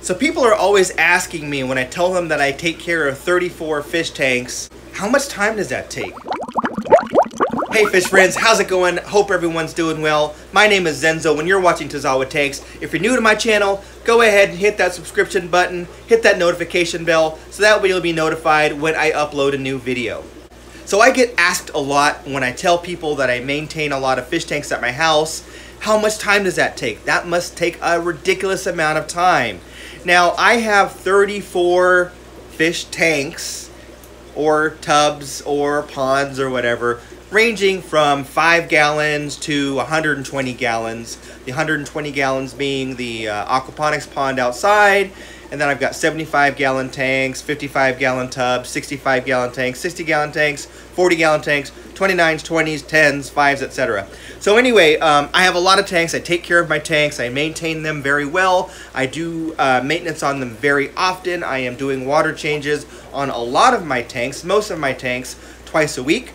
So people are always asking me when I tell them that I take care of 34 fish tanks, how much time does that take? Hey fish friends, how's it going? Hope everyone's doing well. My name is Zenzo when you're watching Tazawa Tanks. If you're new to my channel, go ahead and hit that subscription button, hit that notification bell, so that way you'll be notified when I upload a new video. So I get asked a lot when I tell people that I maintain a lot of fish tanks at my house, how much time does that take? That must take a ridiculous amount of time. Now I have 34 fish tanks or tubs or ponds or whatever, ranging from 5 gallons to 120 gallons. The 120 gallons being the aquaponics pond outside, and then I've got 75-gallon tanks, 55-gallon tubs, 65-gallon tanks, 60-gallon tanks, 40-gallon tanks, 29s, 20s, 10s, 5s, etc. So anyway, I have a lot of tanks. I take care of my tanks. I maintain them very well. I do maintenance on them very often. I am doing water changes on a lot of my tanks, most of my tanks, twice a week.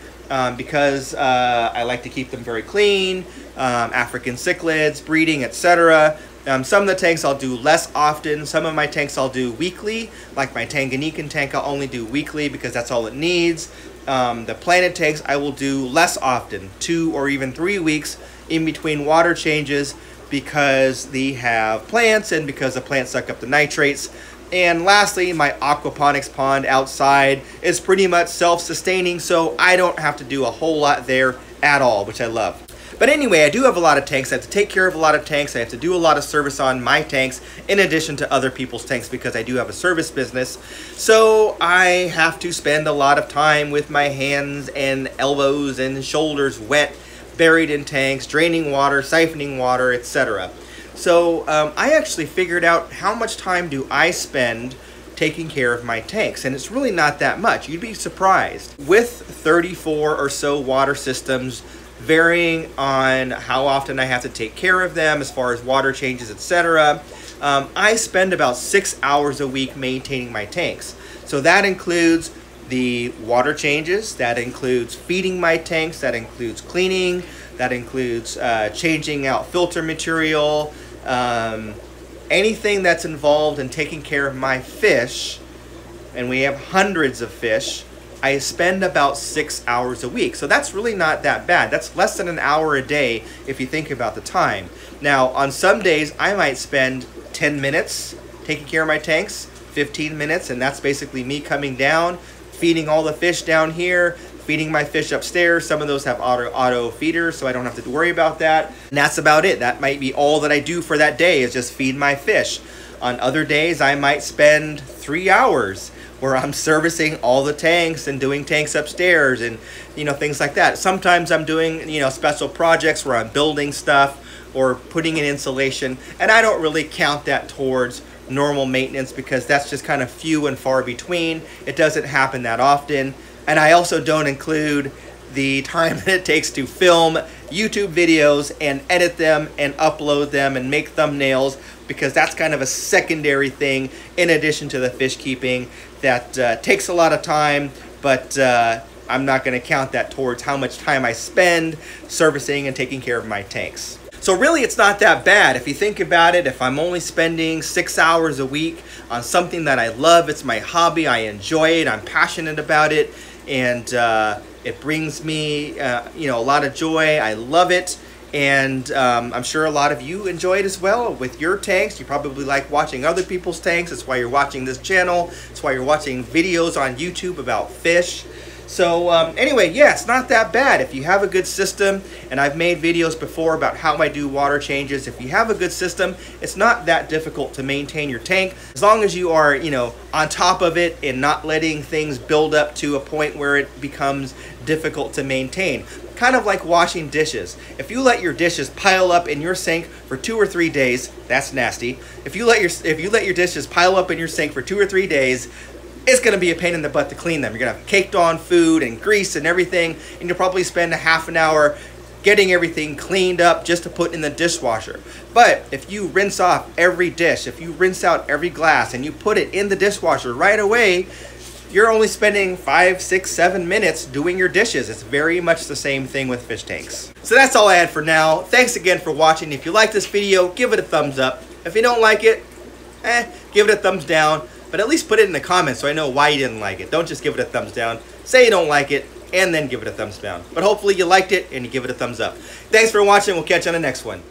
Because I like to keep them very clean, African cichlids, breeding, etc. Some of the tanks I'll do less often. Some of my tanks I'll do weekly, like my Tanganyikan tank I'll only do weekly because that's all it needs. The planted tanks I will do less often, 2 or even 3 weeks in between water changes because they have plants and because the plants suck up the nitrates. And lastly, my aquaponics pond outside is pretty much self-sustaining, so I don't have to do a whole lot there at all, which I love. But anyway, I do have a lot of tanks. I have to take care of a lot of tanks. I have to do a lot of service on my tanks in addition to other people's tanks because I do have a service business. So I have to spend a lot of time with my hands and elbows and shoulders wet, buried in tanks, draining water, siphoning water, etc. So I actually figured out how much time do I spend taking care of my tanks, and it's really not that much. You'd be surprised. With 34 or so water systems, varying on how often I have to take care of them as far as water changes, etc., I spend about 6 hours a week maintaining my tanks. So that includes the water changes, that includes feeding my tanks, that includes cleaning, that includes changing out filter material, anything that's involved in taking care of my fish, and we have hundreds of fish, I spend about 6 hours a week. So that's really not that bad. That's less than an hour a day if you think about the time. Now, on some days, I might spend 10 minutes taking care of my tanks, 15 minutes, and that's basically me coming down, feeding all the fish down here, feeding my fish upstairs. Some of those have auto feeders, so I don't have to worry about that. And that's about it. That might be all that I do for that day is just feed my fish. On other days, I might spend 3 hours where I'm servicing all the tanks and doing tanks upstairs and, you know, things like that. Sometimes I'm doing, you know, special projects where I'm building stuff or putting in insulation, and I don't really count that towards normal maintenance because that's just kind of few and far between. It doesn't happen that often. And I also don't include the time that it takes to film YouTube videos and edit them and upload them and make thumbnails, because that's kind of a secondary thing in addition to the fish keeping that takes a lot of time, but I'm not going to count that towards how much time I spend servicing and taking care of my tanks. So really it's not that bad if you think about it. If I'm only spending 6 hours a week on something that I love, it's my hobby, I enjoy it, I'm passionate about it, and it brings me you know, a lot of joy. I love it, and I'm sure a lot of you enjoy it as well with your tanks. You probably like watching other people's tanks. That's why you're watching this channel. That's why you're watching videos on YouTube about fish. So anyway, yeah, it's not that bad if you have a good system, and I've made videos before about how I do water changes. If you have a good system, it's not that difficult to maintain your tank, as long as you are, you know, on top of it and not letting things build up to a point where it becomes difficult to maintain. Kind of like washing dishes. If you let your dishes pile up in your sink for 2 or 3 days, that's nasty. If you let your dishes pile up in your sink for 2 or 3 days, it's going to be a pain in the butt to clean them. You're going to have caked on food and grease and everything, and you'll probably spend a half an hour getting everything cleaned up just to put in the dishwasher. But if you rinse off every dish, if you rinse out every glass and you put it in the dishwasher right away, you're only spending 5, 6, 7 minutes doing your dishes. It's very much the same thing with fish tanks. So that's all I had for now. Thanks again for watching. If you like this video, give it a thumbs up. If you don't like it, give it a thumbs down. But at least put it in the comments so I know why you didn't like it. Don't just give it a thumbs down. Say you don't like it, and then give it a thumbs down. But hopefully you liked it and you give it a thumbs up. Thanks for watching. We'll catch you on the next one.